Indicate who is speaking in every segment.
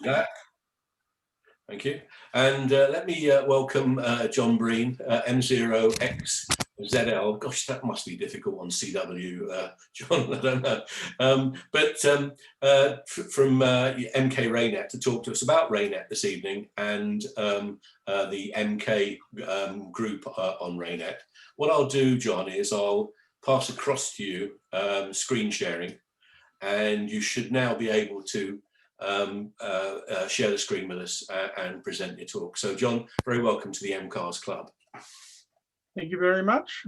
Speaker 1: Yeah, thank you. And let me welcome John Breen, M0XZL. Gosh, that must be difficult on CW, John, I don't know. From MK Raynet to talk to us about Raynet this evening and the MK group on Raynet. What I'll do, John, is I'll pass across to you screen sharing, and you should now be able to share the screen with us and present your talk. So John, very welcome to the MCARS Club.
Speaker 2: Thank you very much.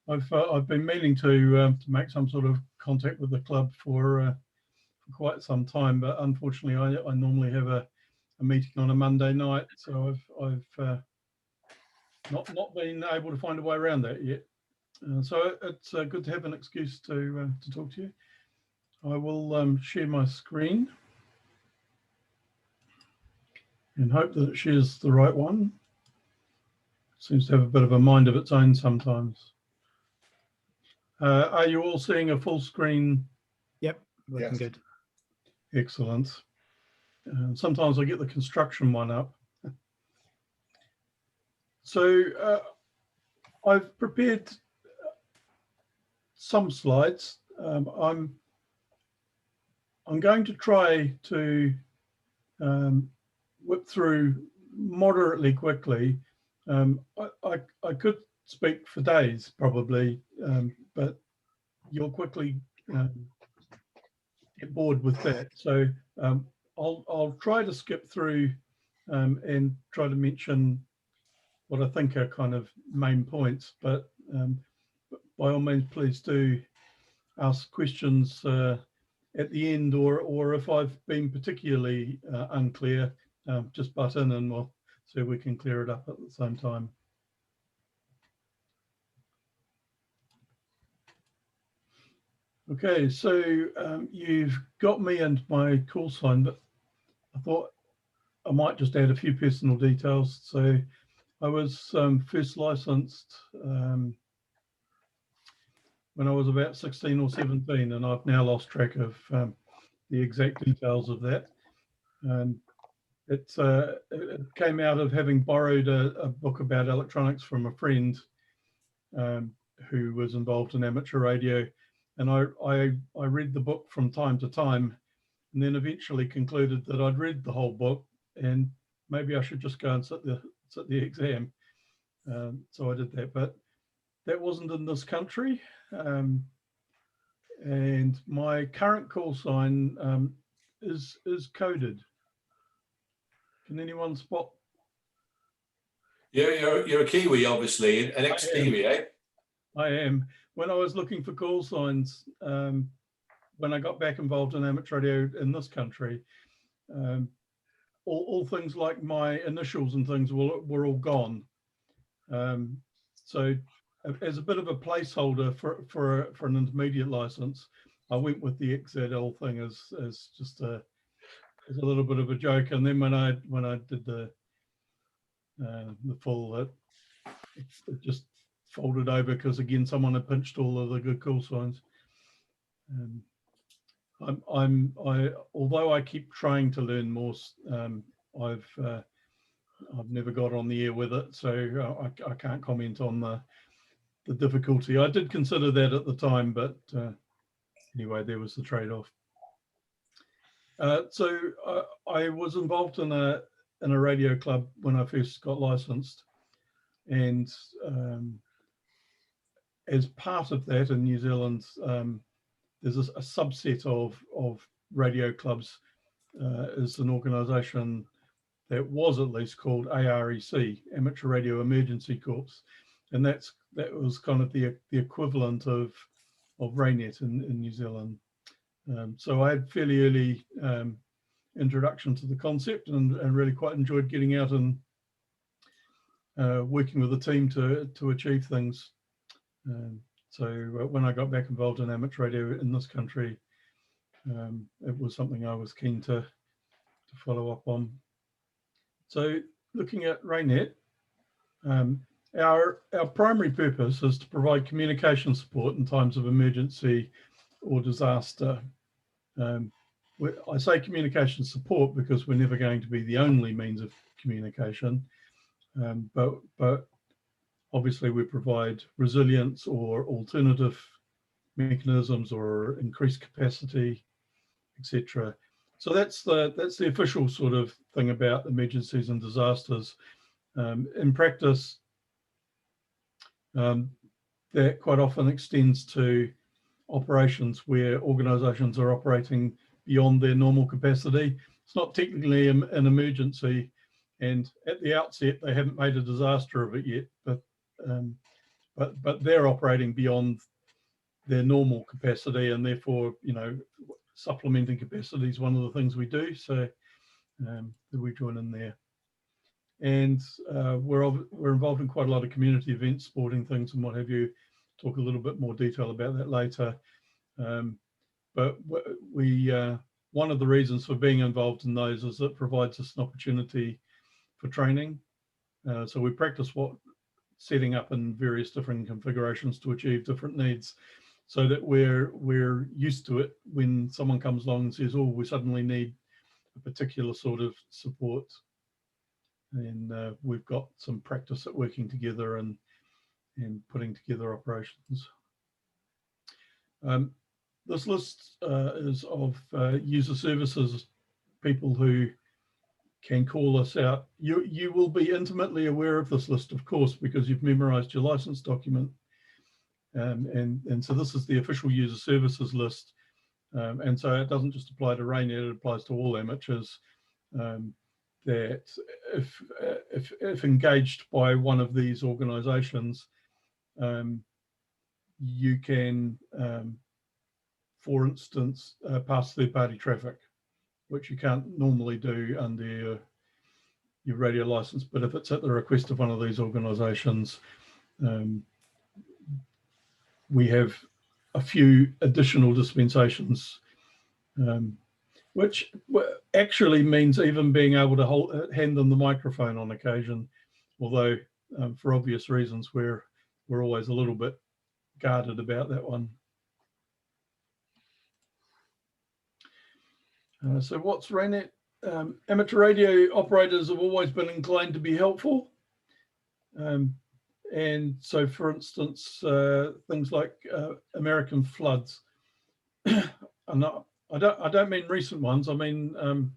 Speaker 2: I've been meaning to make some sort of contact with the club for quite some time, but unfortunately I normally have a meeting on a Monday night, so I've not been able to find a way around that yet. So it's good to have an excuse to talk to you. I will share my screen and hope that it shares the right one. It seems to have a bit of a mind of its own sometimes. Are you all seeing a full screen?
Speaker 3: Yep, looking
Speaker 1: Yes.
Speaker 3: good.
Speaker 2: Excellent. Sometimes I get the construction one up. So I've prepared some slides. I'm going to try to whip through moderately quickly. I could speak for days probably, but you'll quickly get bored with that. So I'll try to skip through and try to mention what I think are kind of main points, but by all means, please do ask questions at the end, or if I've been particularly unclear, just butt in and we'll see if we can clear it up at the same time. Okay, so you've got me and my call sign, but I thought I might just add a few personal details. So I was first licensed when I was about 16 or 17, and I've now lost track of the exact details of that. It came out of having borrowed a book about electronics from a friend who was involved in amateur radio, and I read the book from time to time, and then eventually concluded that I'd read the whole book and maybe I should just go and sit the exam. So I did that, but that wasn't in this country. And my current call sign is coded. Can anyone spot?
Speaker 1: You're a Kiwi, obviously, an ex-Kiwi, eh?
Speaker 2: I am. When I was looking for call signs, when I got back involved in amateur radio in this country, all things like my initials and things were all gone. So as a bit of a placeholder for an intermediate license, I went with the XZL thing as just a little bit of a joke. And then when I did the full, it just folded over because again someone had pinched all of the good call signs. Although I keep trying to learn more, I've never got on the air with it, so I can't comment on the difficulty. I did consider that at the time, but anyway, there was the trade-off. So I was involved in a radio club when I first got licensed, and as part of that in New Zealand, there's a subset of radio clubs. Is an organisation that was at least called AREC, Amateur Radio Emergency Corps, and that was kind of the equivalent of Raynet in New Zealand. So I had fairly early introduction to the concept and really quite enjoyed getting out and working with the team to achieve things. So when I got back involved in amateur radio in this country, it was something I was keen to follow up on. So looking at Raynet, our primary purpose is to provide communication support in times of emergency or disaster. I say communication support because we're never going to be the only means of communication, but obviously we provide resilience or alternative mechanisms or increased capacity, etc. So that's the official sort of thing about emergencies and disasters. In practice, that quite often extends to operations where organisations are operating beyond their normal capacity. It's not technically an emergency, and at the outset they haven't made a disaster of it yet, but they're operating beyond their normal capacity, and therefore, you know, supplementing capacity is one of the things we do. So we join in there, and we're involved in quite a lot of community events, sporting things, and what have you. Talk a little bit more detail about that later. But we one of the reasons for being involved in those is it provides us an opportunity for training. So we practice setting up in various different configurations to achieve different needs, so that we're used to it when someone comes along and says, oh, we suddenly need a particular sort of support. And we've got some practice at working together and putting together operations. This list is of user services, people who can call us out. You will be intimately aware of this list, of course, because you've memorized your license document. And so this is the official user services list. And so it doesn't just apply to Raynet, it applies to all amateurs. That if engaged by one of these organisations, you can, for instance, pass third-party traffic, which you can't normally do under your radio license. But if it's at the request of one of these organisations, we have a few additional dispensations, which actually means even being able to hand them the microphone on occasion, although for obvious reasons we're always a little bit guarded about that one. So what's Raynet? Amateur radio operators have always been inclined to be helpful. And so, for instance, things like American floods. I don't mean recent ones. I mean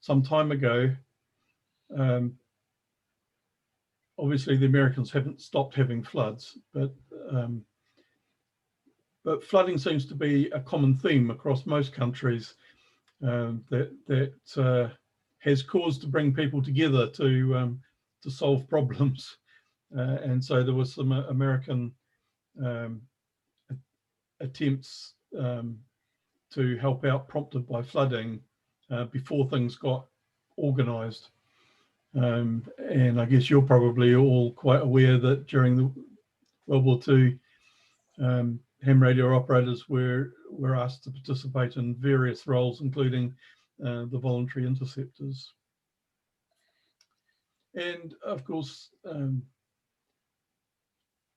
Speaker 2: some time ago. Obviously, the Americans haven't stopped having floods, but flooding seems to be a common theme across most countries. That has cause to bring people together to solve problems, and so there was some American attempts to help out, prompted by flooding, before things got organised. And I guess you're probably all quite aware that during the World War II, ham radio operators were asked to participate in various roles, including the voluntary interceptors. And of course,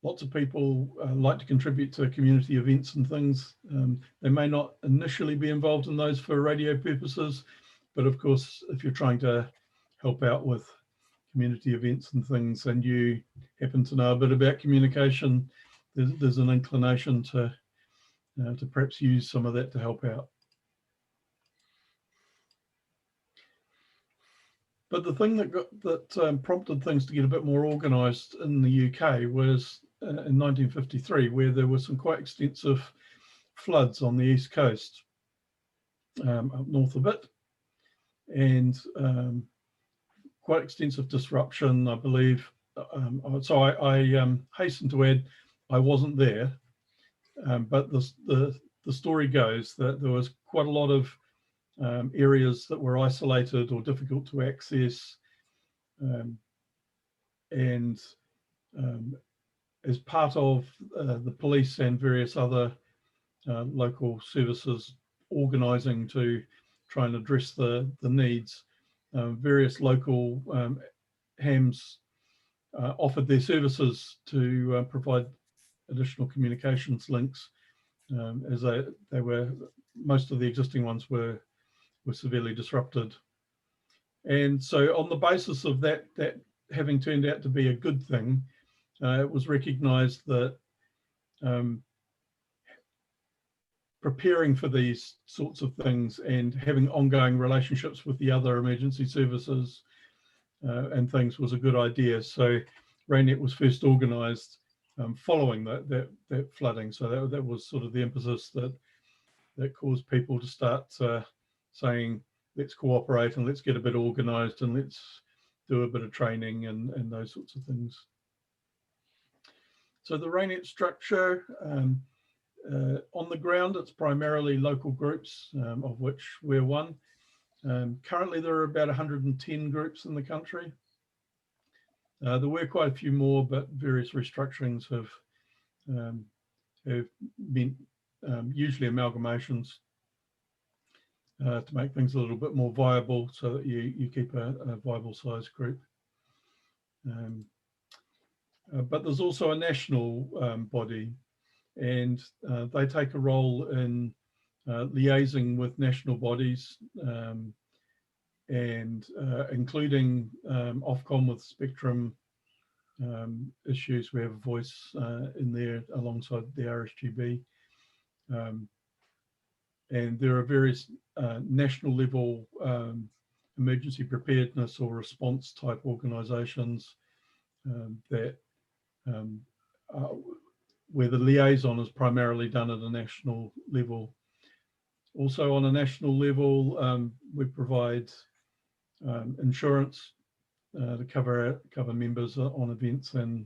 Speaker 2: lots of people like to contribute to community events and things. They may not initially be involved in those for radio purposes, but of course, if you're trying to help out with community events and things, and you happen to know a bit about communication, there's an inclination to perhaps use some of that to help out. But the thing that prompted things to get a bit more organised in the UK was in 1953, where there were some quite extensive floods on the east coast, up north a bit, and quite extensive disruption, I believe. So I hasten to add, I wasn't there. But the story goes that there was quite a lot of areas that were isolated or difficult to access, and as part of the police and various other local services organising to try and address the needs, various local hams offered their services to provide additional communications links, as they were, most of the existing ones were were severely disrupted. And so on the basis of that having turned out to be a good thing, it was recognised that preparing for these sorts of things and having ongoing relationships with the other emergency services and things was a good idea. So Raynet was first organised following that flooding. So that was sort of the impetus that caused people to start saying, let's cooperate and let's get a bit organised and let's do a bit of training and those sorts of things. So the Raynet structure, on the ground, it's primarily local groups, of which we're one. Currently, there are about 110 groups in the country. There were quite a few more, but various restructurings have been usually amalgamations to make things a little bit more viable so that you keep a viable size group. But there's also a national body, and they take a role in liaising with national bodies and including Ofcom with Spectrum issues. We have a voice in there alongside the RSGB. And there are various national level emergency preparedness or response type organisations that where the liaison is primarily done at a national level. Also on a national level, we provide insurance to cover members on events and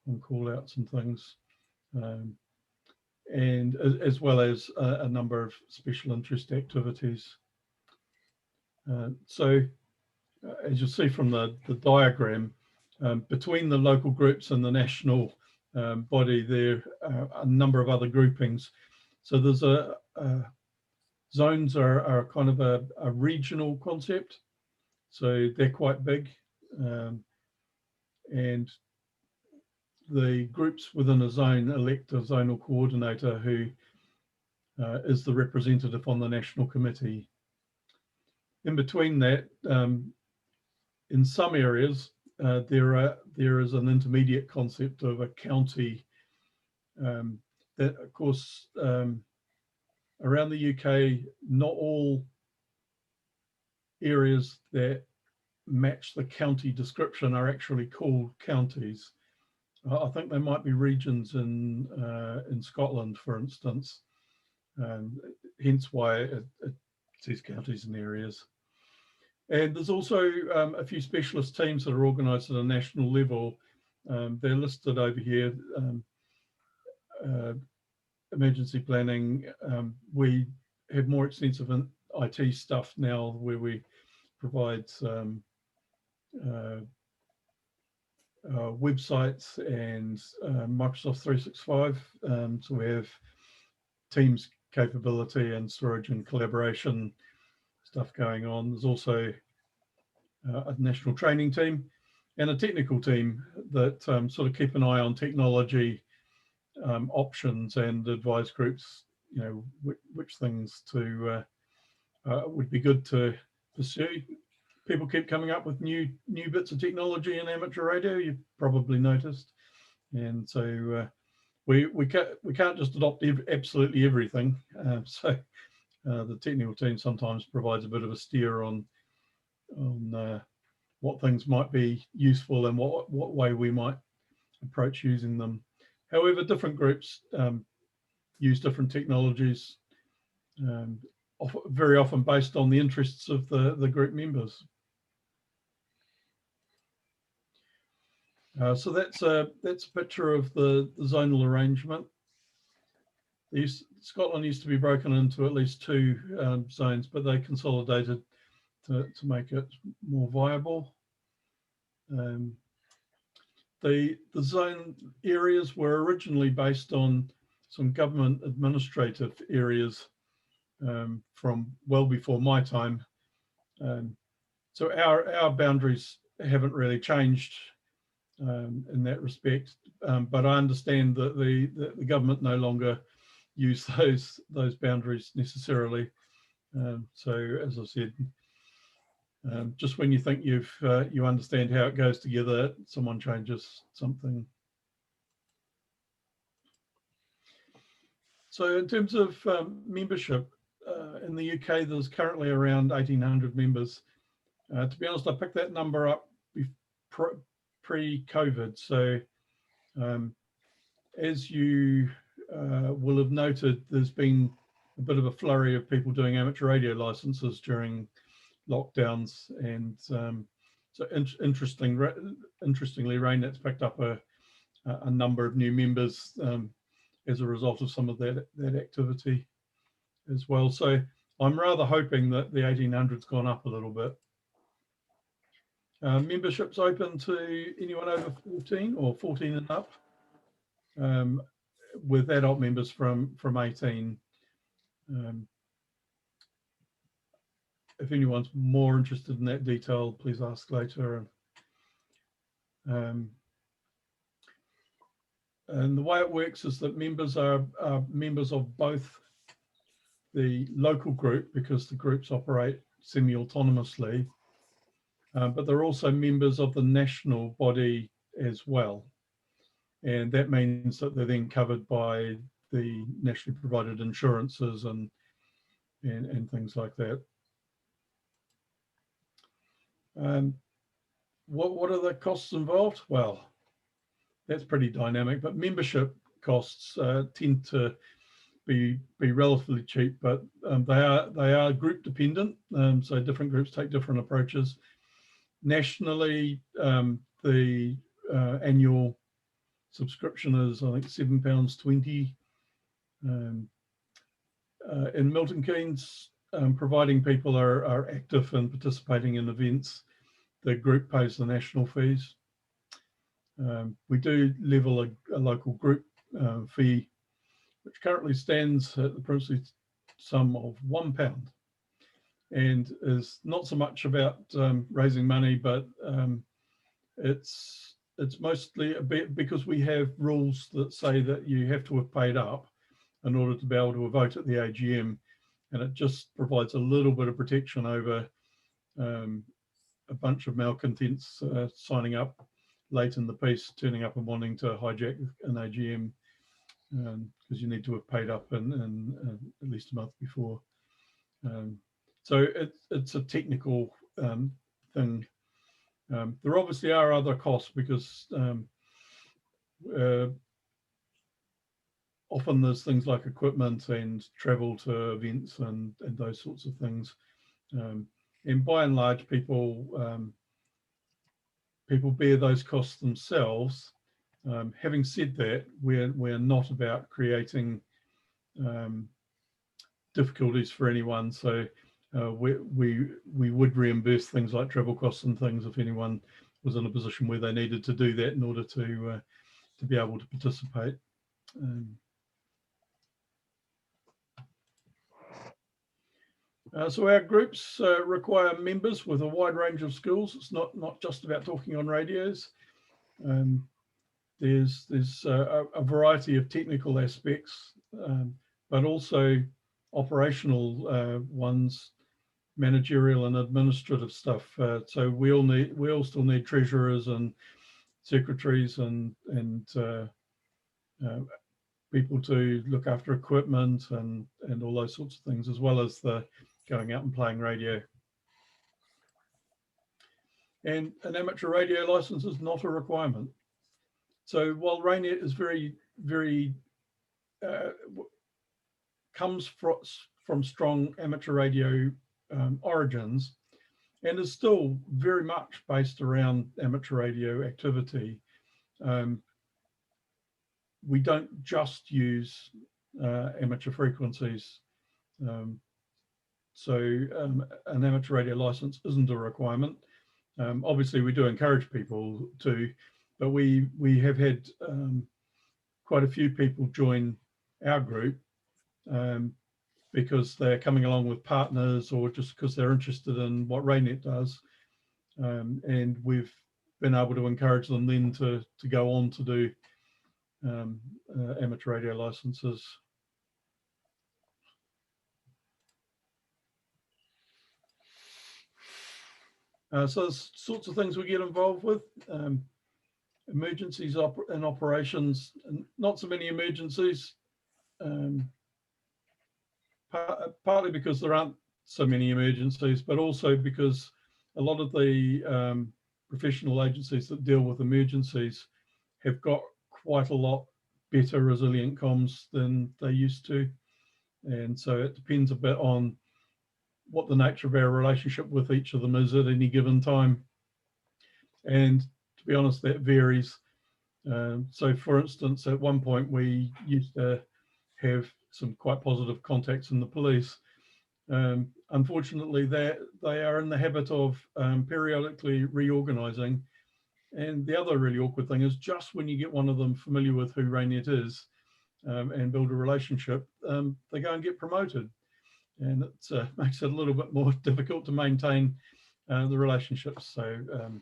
Speaker 2: on call outs and things. And as well as a number of special interest activities. So as you'll see from the diagram, between the local groups and the national body, there are a number of other groupings. So there's zones are kind of a regional concept. So they're quite big. And the groups within a zone elect a zonal coordinator who is the representative on the national committee. In between that, in some areas, there is an intermediate concept of a county that, of course, around the UK, not all areas that match the county description are actually called counties. I think there might be regions in Scotland, for instance, hence why it says counties and areas. And there's also a few specialist teams that are organised at a national level. They're listed over here. Emergency planning. We have more extensive IT stuff now where we provide websites and Microsoft 365. So we have Teams capability and storage and collaboration stuff going on. There's also a national training team and a technical team that sort of keep an eye on technology options and advise groups, you know, which things to would be good to pursue. People keep coming up with new bits of technology in amateur radio. You've probably noticed, and so we can't just adopt absolutely everything. So the technical team sometimes provides a bit of a steer on what things might be useful and what way we might approach using them. However, different groups use different technologies, very often based on the interests of the group members. So that's a picture of the zonal arrangement. Scotland used to be broken into at least 2 zones, but they consolidated to make it more viable. The zone areas were originally based on some government administrative areas from well before my time. So our boundaries haven't really changed in that respect, but I understand that the government no longer use those boundaries necessarily. So as I said, just when you think you understand how it goes together, someone changes something. So in terms of membership, in the UK, there's currently around 1,800 members. To be honest, I picked that number up pre-COVID. So as you will have noted, there's been a bit of a flurry of people doing amateur radio licenses during lockdowns, and so interestingly, Raynet's picked up a number of new members as a result of some of that activity as well. So I'm rather hoping that the 1,800's gone up a little bit. Membership's open to anyone over 14 or 14 and up, with adult members from 18. If anyone's more interested in that detail, please ask later. And the way it works is that members are members of both the local group, because the groups operate semi-autonomously, but they're also members of the national body as well. And that means that they're then covered by the nationally provided insurances and things like that. What are the costs involved? Well, that's pretty dynamic, but membership costs tend to be relatively cheap, but they are group dependent. So different groups take different approaches. Nationally, the annual subscription is, I think, £7.20. In Milton Keynes, providing people are active and participating in events, the group pays the national fees. We do level a local group fee, which currently stands at the princely sum of £1, and is not so much about raising money, but it's mostly a bit because we have rules that say that you have to have paid up in order to be able to vote at the AGM, and it just provides a little bit of protection over a bunch of malcontents signing up late in the piece, turning up and wanting to hijack an AGM, because you need to have paid up in at least a month before. So it's a technical thing. There obviously are other costs, because often there's things like equipment and travel to events and those sorts of things. And by and large, people bear those costs themselves. Having said that, we're not about creating difficulties for anyone. So we would reimburse things like travel costs and things if anyone was in a position where they needed to do that in order to be able to participate. So our groups require members with a wide range of skills. It's not just about talking on radios. There's a variety of technical aspects, but also operational ones, managerial and administrative stuff. So we all still need treasurers and secretaries and people to look after equipment and all those sorts of things, as well as the going out and playing radio. And an amateur radio license is not a requirement. So while Raynet is very comes from strong amateur radio origins, and is still very much based around amateur radio activity, we don't just use amateur frequencies. So an amateur radio license isn't a requirement. Obviously, we do encourage people to, but we have had quite a few people join our group because they're coming along with partners, or just because they're interested in what Raynet does, and we've been able to encourage them then to go on to do amateur radio licenses. So there's sorts of things we get involved with. Emergencies and operations, and not so many emergencies, partly because there aren't so many emergencies, but also because a lot of the professional agencies that deal with emergencies have got quite a lot better resilient comms than they used to. And so it depends a bit on what the nature of our relationship with each of them is at any given time. And to be honest, that varies. So for instance, at one point we used to have some quite positive contacts in the police. Unfortunately, they are in the habit of periodically reorganizing. And the other really awkward thing is just when you get one of them familiar with who Raynet is and build a relationship, they go and get promoted. And it makes it a little bit more difficult to maintain the relationships. So,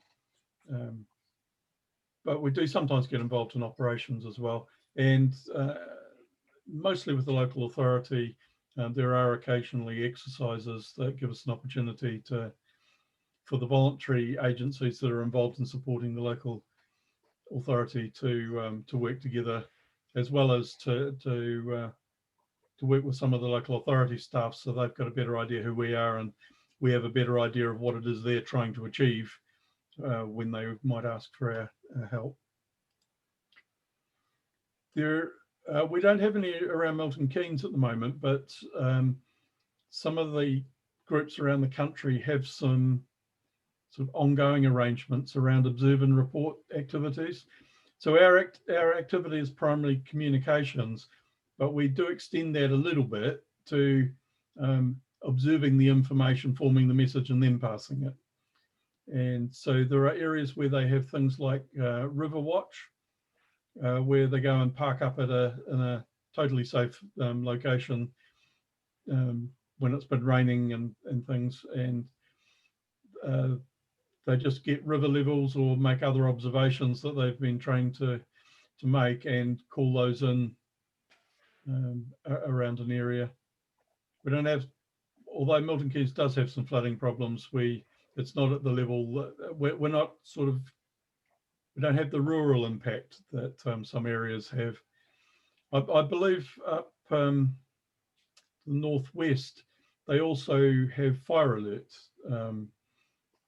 Speaker 2: but we do sometimes get involved in operations as well. And mostly with the local authority, there are occasionally exercises that give us an opportunity for the voluntary agencies that are involved in supporting the local authority to work together, as well as to work with some of the local authority staff, so they've got a better idea who we are and we have a better idea of what it is they're trying to achieve when they might ask for our help. We don't have any around Milton Keynes at the moment, but some of the groups around the country have some sort of ongoing arrangements around observe and report activities. So our activity is primarily communications, but we do extend that a little bit to observing the information, forming the message, and then passing it. And so there are areas where they have things like River Watch, where they go and park up at in a totally safe location when it's been raining and things, and they just get river levels or make other observations that they've been trained to make and call those in around an area. We don't have, although Milton Keynes does have some flooding problems, it's not at the level, we're not sort of, we don't have the rural impact that some areas have. I believe up the northwest, they also have fire alerts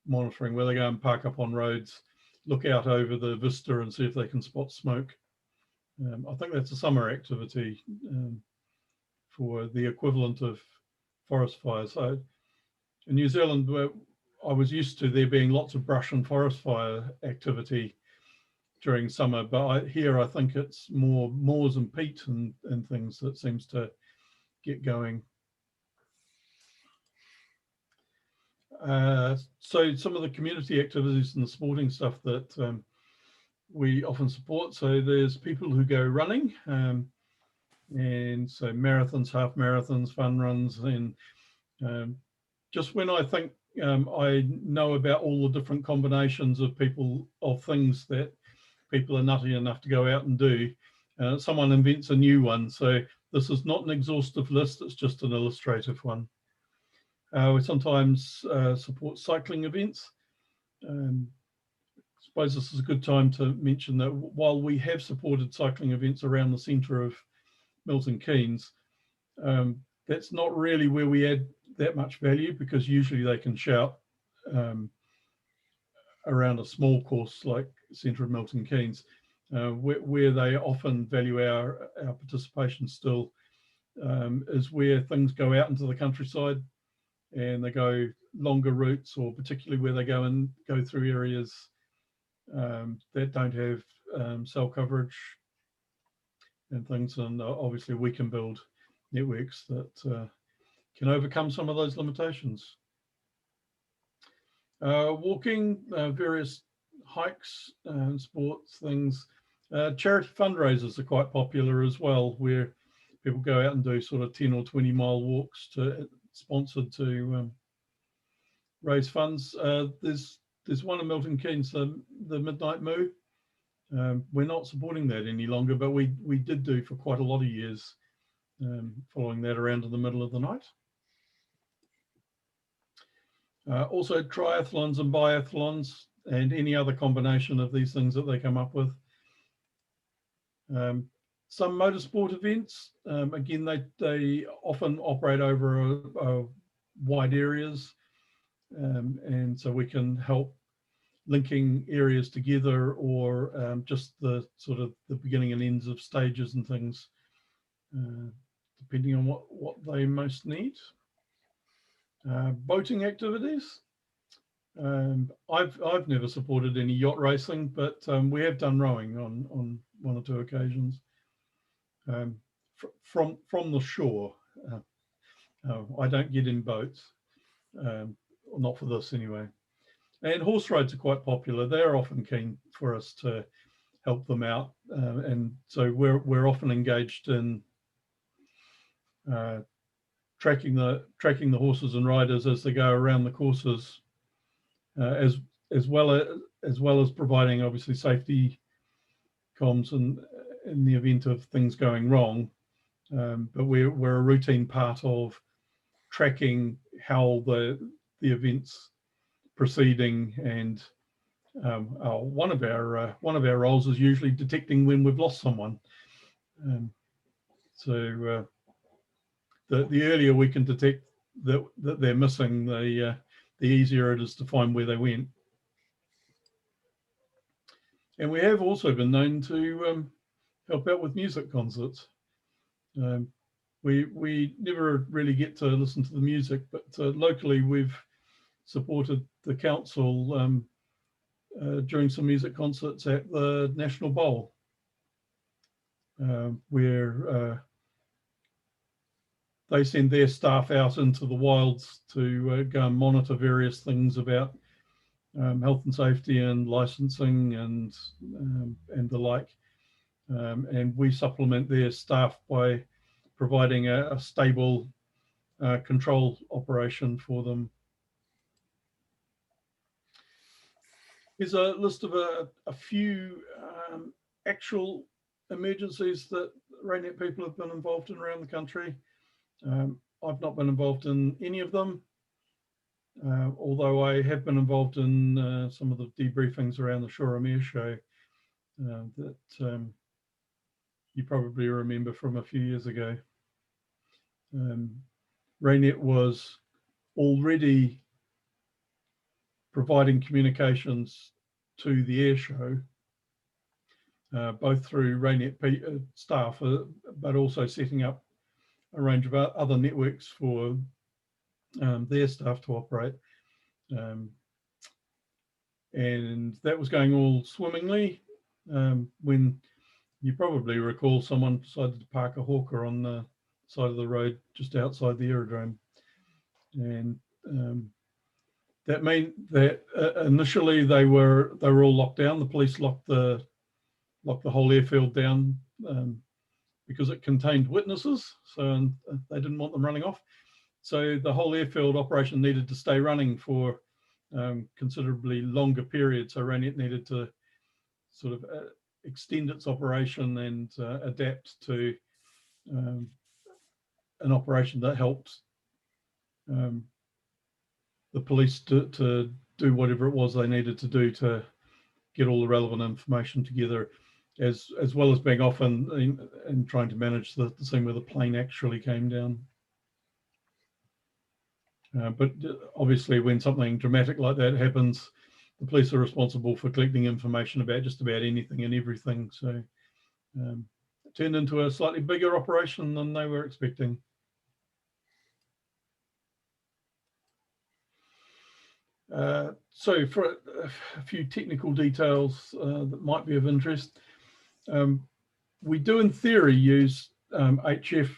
Speaker 2: monitoring, where they go and park up on roads, look out over the vista and see if they can spot smoke. I think that's a summer activity for the equivalent of forest fires. So in New Zealand, where I was used to there being lots of brush and forest fire activity during summer, but here I think it's more moors and peat and things that seems to get going. So some of the community activities and the sporting stuff that we often support. So there's people who go running, and so marathons, half marathons, fun runs, and just when I think I know about all the different combinations of things that people are nutty enough to go out and do, someone invents a new one. So this is not an exhaustive list, it's just an illustrative one. We sometimes support cycling events. I suppose this is a good time to mention that while we have supported cycling events around the centre of Milton Keynes, that's not really where we add that much value, because usually they can shout around a small course like centre of Milton Keynes, where they often value our participation still is where things go out into the countryside and they go longer routes, or particularly where they go through areas that don't have cell coverage and things. And obviously we can build networks that can overcome some of those limitations. Walking, various hikes, sports things. Charity fundraisers are quite popular as well, where people go out and do sort of 10 or 20 mile walks sponsored to raise funds. There's one in Milton Keynes, the Midnight Moo. We're not supporting that any longer, but we did do for quite a lot of years, following that around in the middle of the night. Also triathlons and biathlons and any other combination of these things that they come up with. Some motorsport events, again, they often operate over wide areas, and so we can help linking areas together, or just the sort of the beginning and ends of stages and things, depending on what they most need. Boating activities. I've never supported any yacht racing, but we have done rowing on one or two occasions. From the shore. I don't get in boats, not for this anyway. And horse rides are quite popular. They're often keen for us to help them out, and so we're often engaged in tracking the horses and riders as they go around the courses, as well as providing obviously safety comms in the event of things going wrong. But we're a routine part of tracking how the events proceeding, and one of our roles is usually detecting when we've lost someone. So the earlier we can detect that they're missing, the easier it is to find where they went. And we have also been known to help out with music concerts. We never really get to listen to the music, but locally we've supported the council during some music concerts at the National Bowl, where they send their staff out into the wilds to go and monitor various things about health and safety and licensing and the like. And we supplement their staff by providing a stable control operation for them. Here's a list of a few actual emergencies that Raynet people have been involved in around the country. I've not been involved in any of them, although I have been involved in some of the debriefings around the Shoreham show that you probably remember from a few years ago. Raynet was already providing communications to the air show, both through Raynet staff, but also setting up a range of other networks for their staff to operate. And that was going all swimmingly when you probably recall someone decided to park a hawker on the side of the road just outside the aerodrome. And that meant that initially they were all locked down. The police locked the whole airfield down because it contained witnesses, so they didn't want them running off. So the whole airfield operation needed to stay running for considerably longer period. So Raynet needed to sort of extend its operation and adapt to an operation that helped the police to do whatever it was they needed to do to get all the relevant information together, as well as being off and trying to manage the scene where the plane actually came down. But obviously when something dramatic like that happens, the police are responsible for collecting information about just about anything and everything. So it turned into a slightly bigger operation than they were expecting. So for a few technical details that might be of interest, we do in theory use HF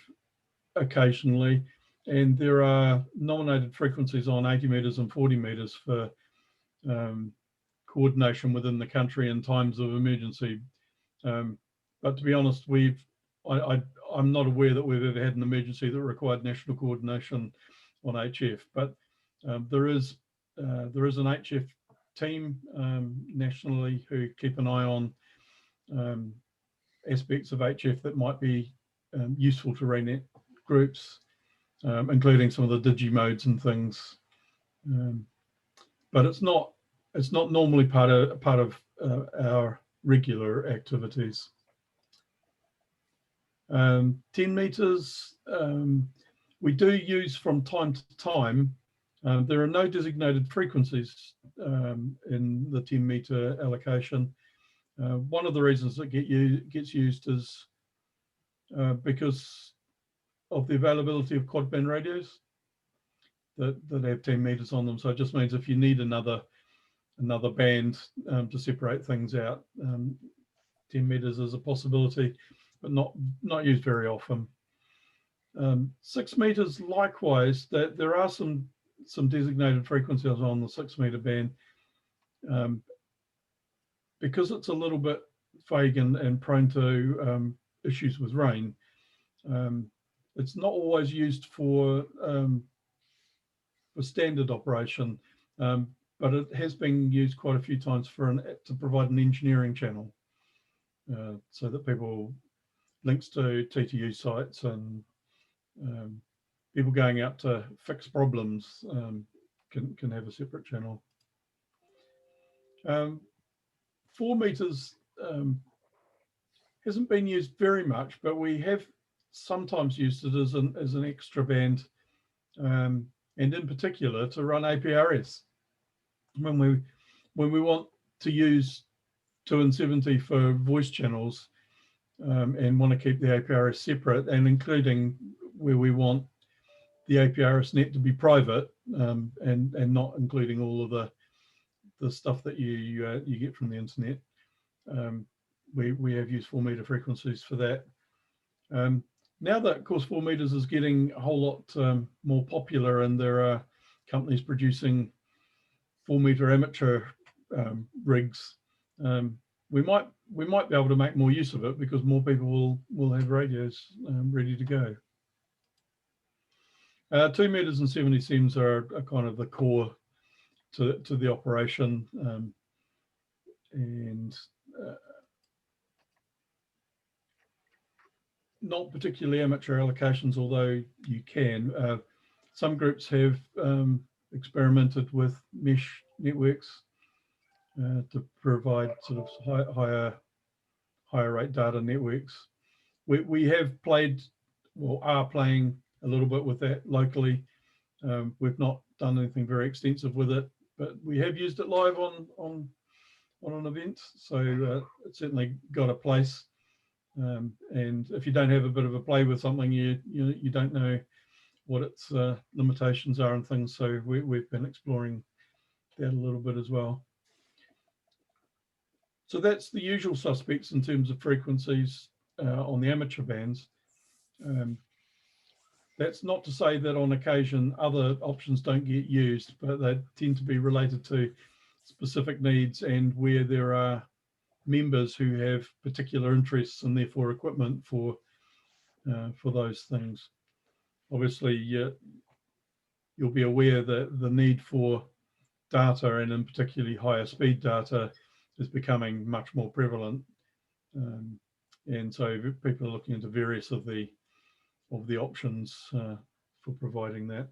Speaker 2: occasionally, and there are nominated frequencies on 80 meters and 40 meters for coordination within the country in times of emergency. But to be honest, I'm not aware that we've ever had an emergency that required national coordination on HF, but there is an HF team nationally who keep an eye on aspects of HF that might be useful to Raynet groups, including some of the digi modes and things. but it's not normally part of our regular activities. 10 meters, we do use from time to time. There are no designated frequencies in the 10 meter allocation. One of the reasons it gets used is because of the availability of quad band radios that have 10 meters on them. So it just means if you need another band to separate things out, 10 meters is a possibility, but not used very often. 6 meters, likewise, that there are some designated frequencies on the 6 meter band. Because it's a little bit vague and prone to issues with rain, it's not always used for standard operation, but it has been used quite a few times to provide an engineering channel, so that people, links to TTU sites and people going out to fix problems can have a separate channel. 4 meters hasn't been used very much, but we have sometimes used it as an extra band, and in particular to run APRS when we want to use 270 for voice channels, and want to keep the APRS separate, and including where we want the APRS net to be private, and not including all of the stuff that you get from the internet. We have used 4 meter frequencies for that. Now that, of course, 4 meters is getting a whole lot more popular, and there are companies producing 4 meter amateur rigs, we might be able to make more use of it because more people will have radios ready to go. 2 meters and 70 sems are kind of the core to the operation, and not particularly amateur allocations, although you can. Some groups have experimented with mesh networks to provide sort of higher rate data networks. We have played, or are playing a little bit with that locally. We've not done anything very extensive with it, but we have used it live on an event, so it's certainly got a place. And if you don't have a bit of a play with something, you don't know what its limitations are and things. So we've been exploring that a little bit as well. So that's the usual suspects in terms of frequencies on the amateur bands. That's not to say that on occasion other options don't get used, but they tend to be related to specific needs and where there are members who have particular interests and therefore equipment for those things. Obviously, you'll be aware that the need for data, and in particularly higher speed data, is becoming much more prevalent, and so people are looking into various of the options for providing that.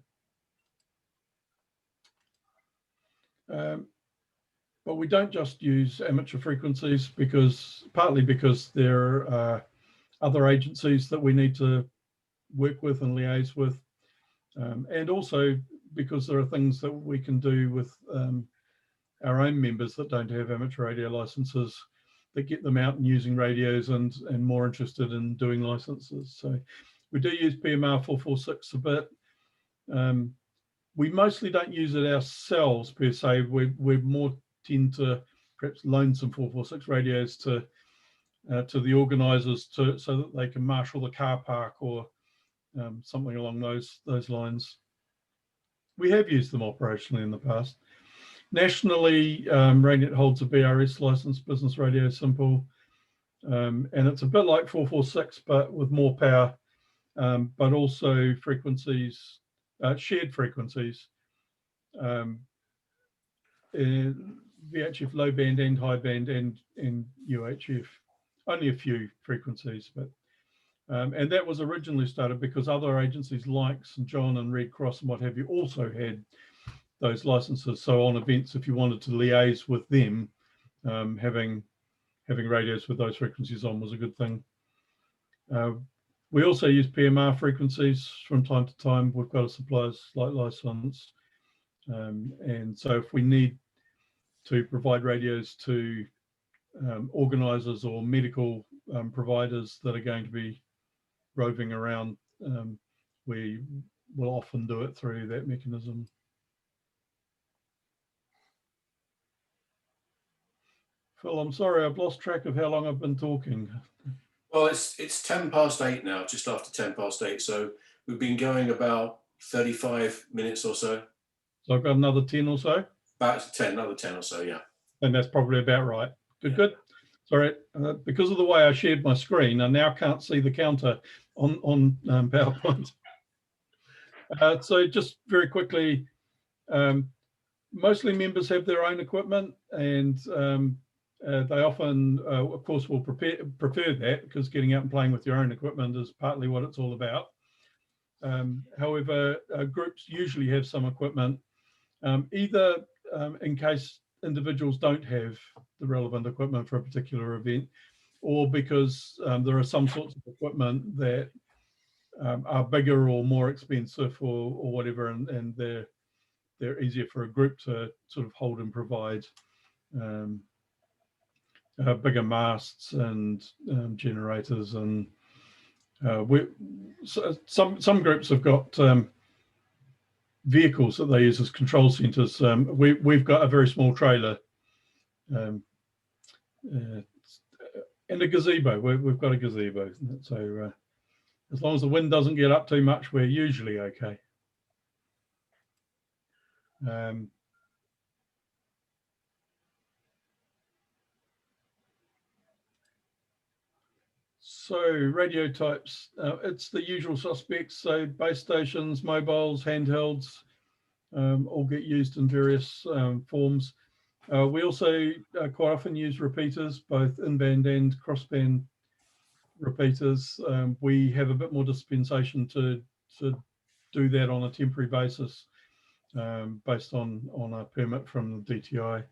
Speaker 2: But we don't just use amateur frequencies, partly because there are other agencies that we need to work with and liaise with, and also because there are things that we can do with our own members that don't have amateur radio licenses, that get them out and using radios and more interested in doing licenses. So we do use PMR 446 a bit. We mostly don't use it ourselves per se. We're more tend to perhaps loan some 446 radios to the organisers so that they can marshal the car park or something along those lines. We have used them operationally in the past. Nationally, Raynet holds a BRS license, Business Radio Simple, and it's a bit like 446, but with more power, but also frequencies, shared frequencies, VHF low band and high band and UHF, only a few frequencies, but and that was originally started because other agencies like St John and Red Cross and what have you also had those licenses. So on events, if you wanted to liaise with them, having radios with those frequencies on was a good thing. We also use PMR frequencies from time to time. We've got a supplier's license. And so if we need to provide radios to organisers or medical providers that are going to be roving around, we will often do it through that mechanism. Phil, I'm sorry, I've lost track of how long I've been talking.
Speaker 1: Well, it's 8:10 now, just after 8:10. So we've been going about 35 minutes or so.
Speaker 2: So I've got another 10 or so?
Speaker 1: About 10, another 10 or so, yeah.
Speaker 2: And that's probably about right. Good, good. Sorry, because of the way I shared my screen, I now can't see the counter on PowerPoint. So just very quickly, mostly members have their own equipment, and they often, of course, will prefer that, because getting out and playing with your own equipment is partly what it's all about. However, groups usually have some equipment, either in case individuals don't have the relevant equipment for a particular event, or because there are some sorts of equipment that are bigger or more expensive or whatever, and they're easier for a group to sort of hold and provide. Bigger masts and generators, and some groups have got vehicles that they use as control centers. We've got a very small trailer and a gazebo. We've got a gazebo, so as long as the wind doesn't get up too much, we're usually okay. So radio types, it's the usual suspects. So base stations, mobiles, handhelds, all get used in various forms. We also quite often use repeaters, both in-band and cross-band repeaters. We have a bit more dispensation to do that on a temporary basis, based on a permit from the DTI.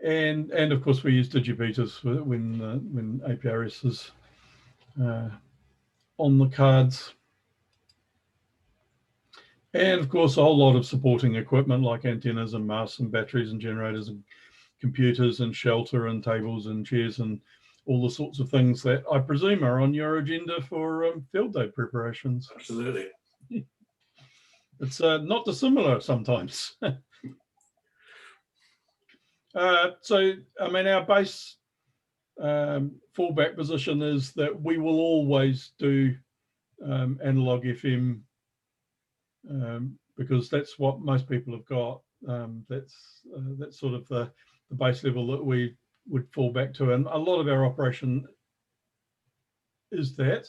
Speaker 2: And of course we use digibeaters when APRS is on the cards. And of course a whole lot of supporting equipment like antennas and masts and batteries and generators and computers and shelter and tables and chairs and all the sorts of things that I presume are on your agenda for field day preparations.
Speaker 1: Absolutely.
Speaker 2: It's not dissimilar sometimes. So, I mean, our base fallback position is that we will always do analog FM, because that's what most people have got. That's sort of the base level that we would fall back to, and a lot of our operation is that.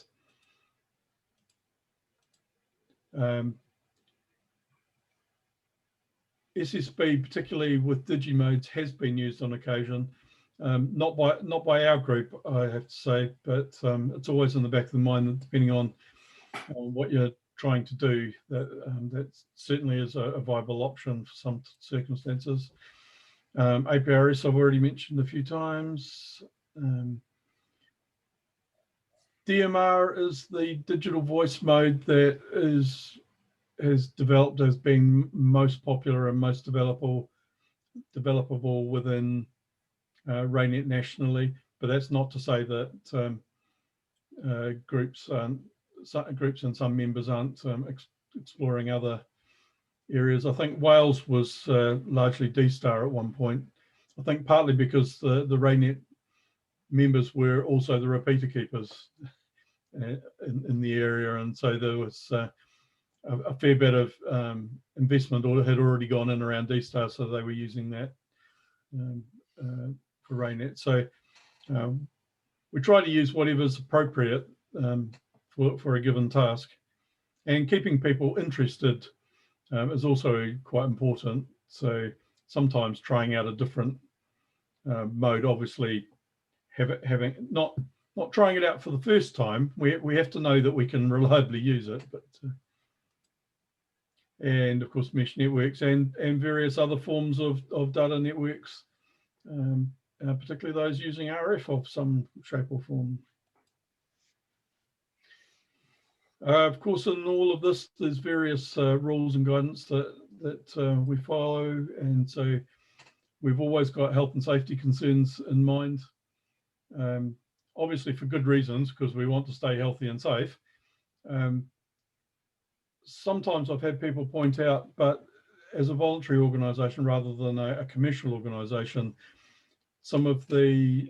Speaker 2: SSB, particularly with digimodes, has been used on occasion, not by our group, I have to say, but it's always in the back of the mind that depending on what you're trying to do, that certainly is a viable option for some circumstances. APRS I've already mentioned a few times. DMR is the digital voice mode that has developed as being most popular and most developable within Raynet nationally, but that's not to say that groups and some members aren't exploring other areas. I think Wales was largely D-Star at one point. I think partly because the Raynet members were also the repeater keepers in the area, and so there was a fair bit of investment had already gone in around D-Star, so they were using that for Raynet. So we try to use whatever's appropriate for a given task, and keeping people interested is also quite important. So sometimes trying out a different mode, obviously having not trying it out for the first time, we have to know that we can reliably use it, but and of course mesh networks and various other forms of data networks, particularly those using RF of some shape or form. Of course, in all of this, there's various rules and guidance that we follow, and so we've always got health and safety concerns in mind. Obviously, for good reasons, because we want to stay healthy and safe. Sometimes I've had people point out, but as a voluntary organisation rather than a commercial organisation, some of the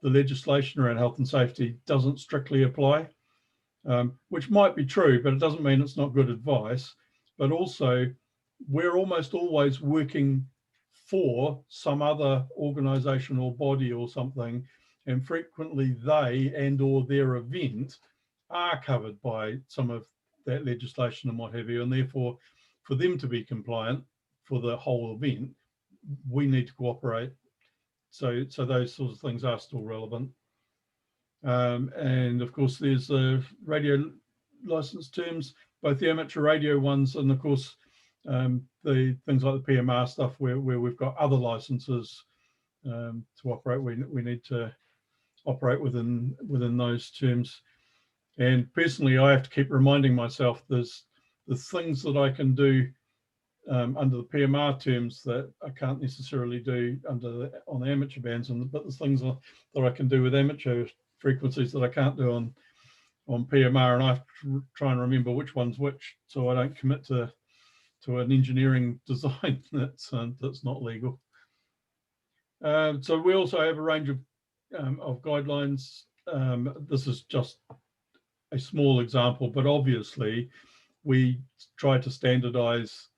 Speaker 2: legislation around health and safety doesn't strictly apply, which might be true, but it doesn't mean it's not good advice. But also, we're almost always working for some other organisation or body or something, and frequently they and or their event are covered by some of that legislation and what have you, and therefore for them to be compliant for the whole event, we need to cooperate. So those sorts of things are still relevant. And of course there's the radio license terms, both the amateur radio ones and of course the things like the PMR stuff where we've got other licenses to operate. We need to operate within those terms. And personally, I have to keep reminding myself there's the things that I can do under the PMR terms that I can't necessarily do on the amateur bands, but there's things that I can do with amateur frequencies that I can't do on PMR, and I have to try and remember which one's which, so I don't commit to an engineering design that's not legal. So we also have a range of guidelines. This is just a small example, but obviously we try to standardize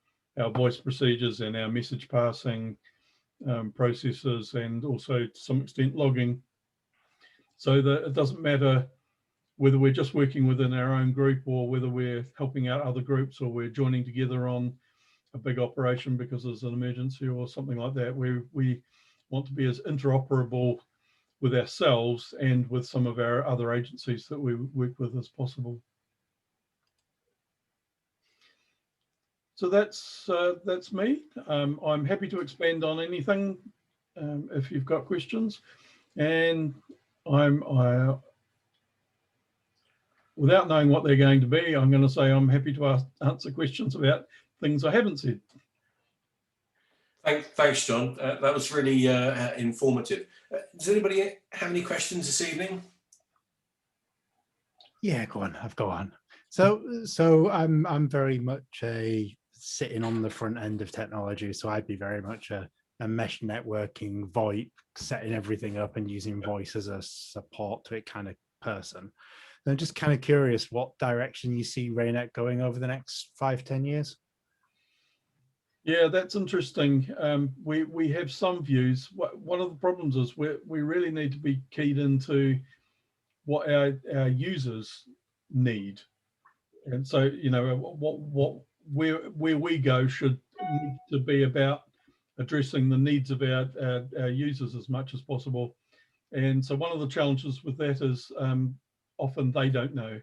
Speaker 2: our voice procedures and our message passing processes, and also to some extent logging, so that it doesn't matter whether we're just working within our own group or whether we're helping out other groups or we're joining together on a big operation because there's an emergency or something like that. We want to be as interoperable with ourselves and with some of our other agencies that we work with as possible. So that's me. I'm happy to expand on anything if you've got questions, and without knowing what they're going to be, I'm going to say I'm happy to answer questions about things I haven't said.
Speaker 1: Thanks, John. That was really informative. Does anybody have any questions this evening?
Speaker 3: Yeah, go on. I've got one. So I'm very much sitting on the front end of technology. So I'd be very much a mesh networking, VoIP, setting everything up and using voice as a support to it kind of person. And I'm just kind of curious what direction you see Raynet going over the next 5-10 years.
Speaker 2: Yeah, that's interesting. We have some views. One of the problems is we really need to be keyed into what our users need, and so where we go should need to be about addressing the needs of our users as much as possible. And so one of the challenges with that is often they don't know,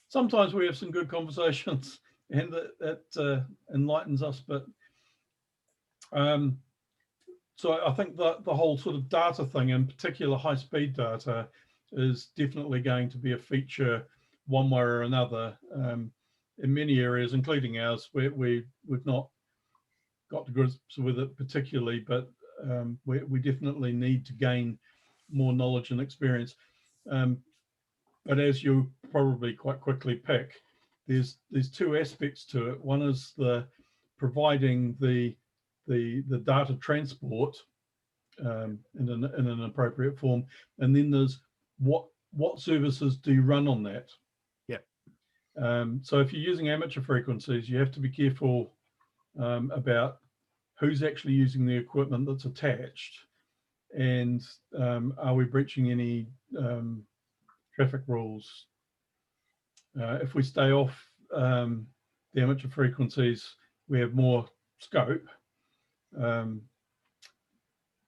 Speaker 2: sometimes we have some good conversations and that enlightens us, but so I think that the whole sort of data thing, in particular high-speed data, is definitely going to be a feature one way or another in many areas, including ours. We've not got to grips with it particularly, but we definitely need to gain more knowledge and experience. But as you probably quite quickly pick, there's two aspects to it. One is the providing the data transport in an appropriate form, and then there's what services do you run on that. Yeah. So if you're using amateur frequencies, you have to be careful about who's actually using the equipment that's attached, and are we breaching any traffic rules. If we stay off the amateur frequencies, we have more scope.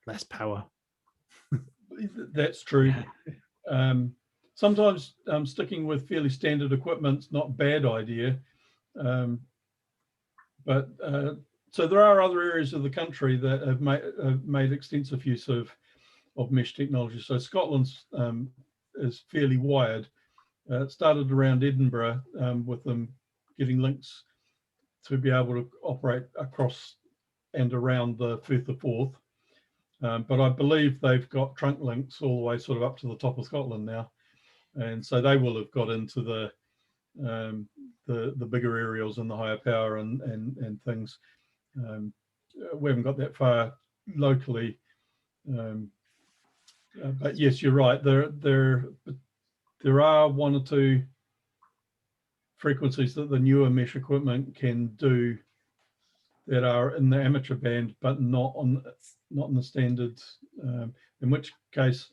Speaker 3: Less power.
Speaker 2: That's true. sometimes sticking with fairly standard equipment's not a bad idea. But so there are other areas of the country that have made extensive use of mesh technology. So Scotland's is fairly wired. It started around Edinburgh with them getting links to be able to operate across and around the Firth of Forth. But I believe they've got trunk links all the way sort of up to the top of Scotland now. And so they will have got into the bigger aerials and the higher power and things. We haven't got that far locally. But yes, you're right. There are one or two frequencies that the newer mesh equipment can do that are in the amateur band, but not in the standard. In which case,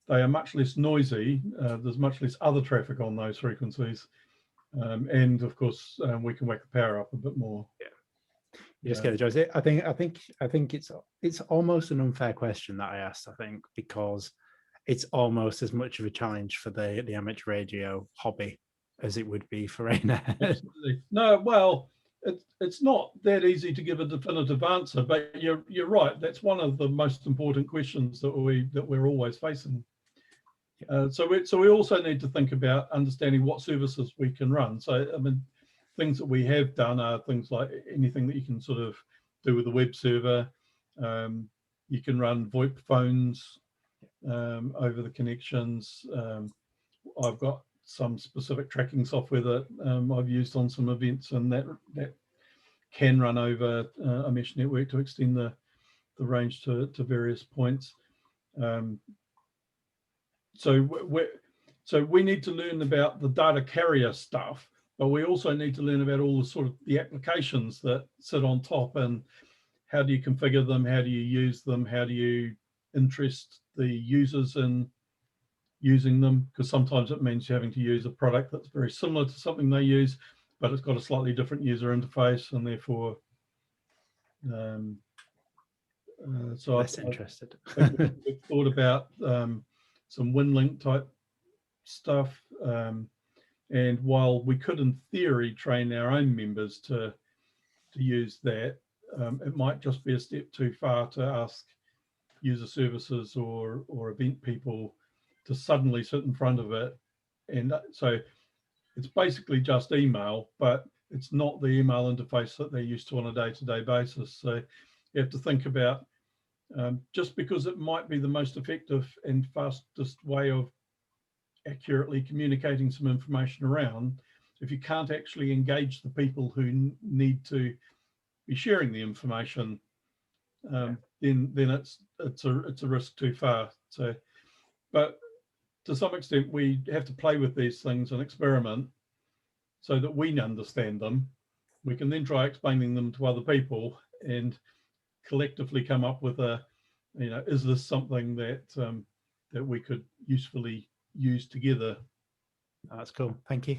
Speaker 2: they are much less noisy. There's much less other traffic on those frequencies, and of course, we can whack the power up a bit more.
Speaker 3: Yeah. You just get it, Josie. I think it's almost an unfair question that I asked. I think because it's almost as much of a challenge for the amateur radio hobby as it would be for Raynet.
Speaker 2: Absolutely. No, well, it's not that easy to give a definitive answer, but you're right. That's one of the most important questions that we're always facing. So we also need to think about understanding what services we can run. So I mean, things that we have done are things like anything that you can sort of do with a web server. You can run VoIP phones over the connections. I've got some specific tracking software that I've used on some events, and that can run over a mesh network to extend the range to various points. So we need to learn about the data carrier stuff, but we also need to learn about all the sort of the applications that sit on top, and how do you configure them, how do you use them, how do you interest the users in using them, because sometimes it means you're having to use a product that's very similar to something they use, but it's got a slightly different user interface, and therefore so
Speaker 3: Less interested.
Speaker 2: we've thought about some WinLink type stuff, and while we could in theory train our own members to use that, it might just be a step too far to ask user services or event people to suddenly sit in front of it. And so it's basically just email, but it's not the email interface that they're used to on a day-to-day basis. So you have to think about, just because it might be the most effective and fastest way of accurately communicating some information around, if you can't actually engage the people who need to be sharing the information, then it's a risk too far. So, but to some extent, we have to play with these things and experiment so that we understand them. We can then try explaining them to other people and collectively come up with is this something that that we could usefully use together?
Speaker 3: That's cool. Thank you.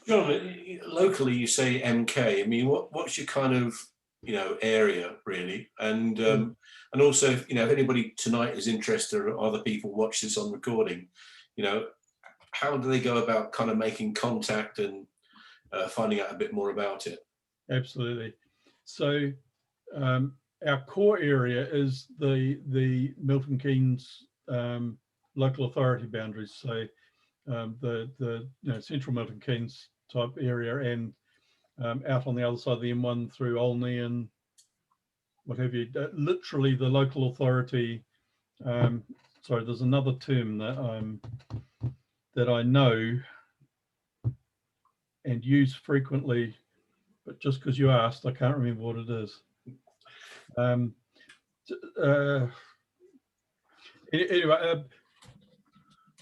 Speaker 1: John, locally you say MK. I mean, what's your kind of area really? And also, if anybody tonight is interested, or other people watch this on recording, how do they go about kind of making contact and finding out a bit more about it?
Speaker 2: Absolutely. So our core area is the Milton Keynes local authority boundaries. So the central Milton Keynes type area, and out on the other side of the M1 through Olney and what have you. Literally the local authority. Sorry, there's another term that I know and use frequently, but just because you asked, I can't remember what it is. Anyway,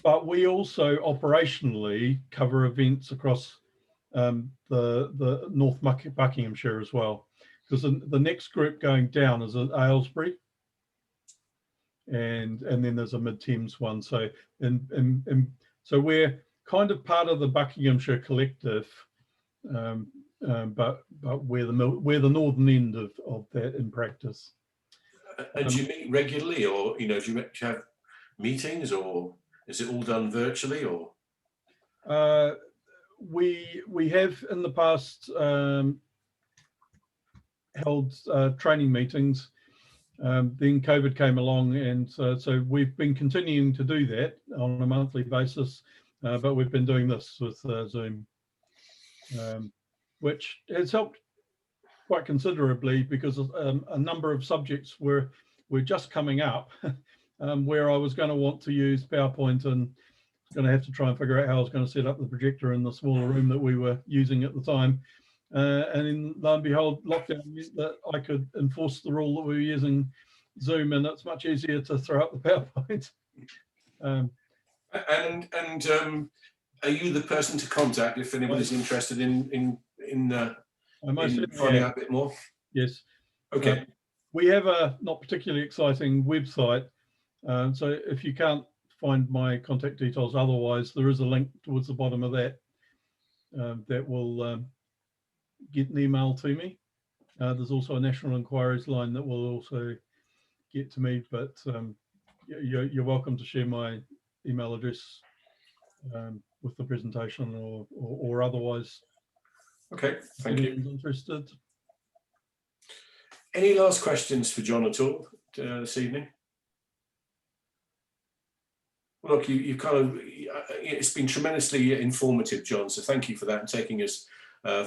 Speaker 2: but we also operationally cover events across the North Buckinghamshire as well, because the next group going down is at Aylesbury, and then there's a Mid-Thames one. So so we're kind of part of the Buckinghamshire collective, but we're the northern end of that in practice.
Speaker 1: And do you meet regularly, or do you have meetings, or Is it all done virtually or?
Speaker 2: We have in the past held training meetings. Then COVID came along, and so we've been continuing to do that on a monthly basis, but we've been doing this with Zoom, which has helped quite considerably, because a number of subjects were just coming up where I was going to want to use PowerPoint, and going to have to try and figure out how I was going to set up the projector in the smaller room that we were using at the time. And then lo and behold, lockdown meant that I could enforce the rule that we were using Zoom, and it's much easier to throw up the PowerPoint.
Speaker 1: Are you the person to contact if anybody's interested in finding out a bit more?
Speaker 2: Yes.
Speaker 1: Okay.
Speaker 2: We have a not particularly exciting website, so if you can't find my contact details otherwise, there is a link towards the bottom of that that will get an email to me. There's also a national inquiries line that will also get to me, but you're welcome to share my email address with the presentation or otherwise.
Speaker 1: Okay, thank you.
Speaker 2: Interested.
Speaker 1: Any last questions for John at all this evening? Well, look, you kind of, it's been tremendously informative, John, so thank you for that and taking us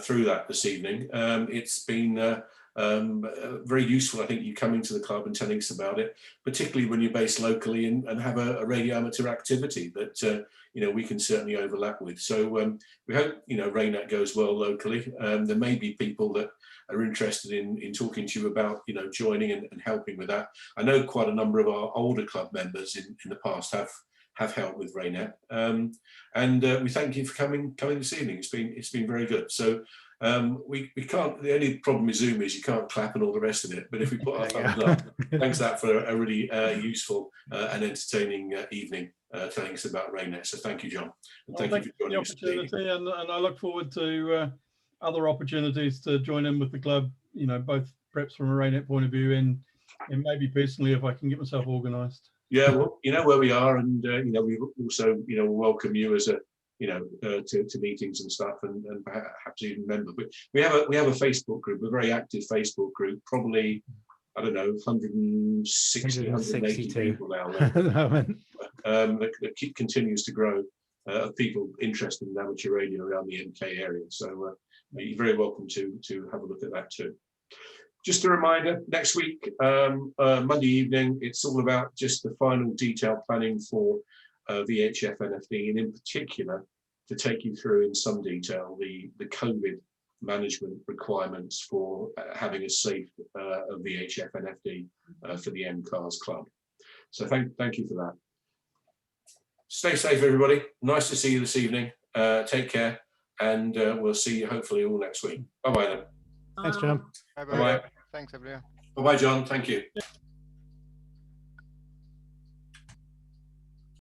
Speaker 1: through that this evening. It's been very useful, I think, you coming to the club and telling us about it, particularly when you're based locally and have a radio amateur activity that we can certainly overlap with. So we hope Raynet goes well locally. There may be people that are interested in talking to you about joining and helping with that. I know quite a number of our older club members in the past have helped with Raynet, and we thank you for coming this evening. It's been very good. So we can't. The only problem with Zoom is you can't clap and all the rest of it. But if we put our thumbs up, thanks that for a really useful and entertaining evening telling us about Raynet. So thank you, John. And thank you for joining us today.
Speaker 2: And I look forward to other opportunities to join in with the club. Both perhaps from a Raynet point of view and maybe personally if I can get myself organised.
Speaker 1: Yeah, well, you know where we are, and we also welcome you as a to meetings and stuff, and perhaps even member. But we have a Facebook group, a very active Facebook group, probably I don't know 160, 180 people now that continues to grow of people interested in amateur radio around the MK area. So you're very welcome to have a look at that too. Just a reminder, next week, Monday evening, it's all about just the final detailed planning for VHF NFD, and in particular, to take you through in some detail the COVID management requirements for having a safe VHF NFD for the MCARS Club. So thank you for that. Stay safe, everybody. Nice to see you this evening. Take care, and we'll see you hopefully all next week. Bye-bye then.
Speaker 3: Thanks, John.
Speaker 4: Bye-bye. Thanks, everyone.
Speaker 1: Bye-bye, John. Thank you.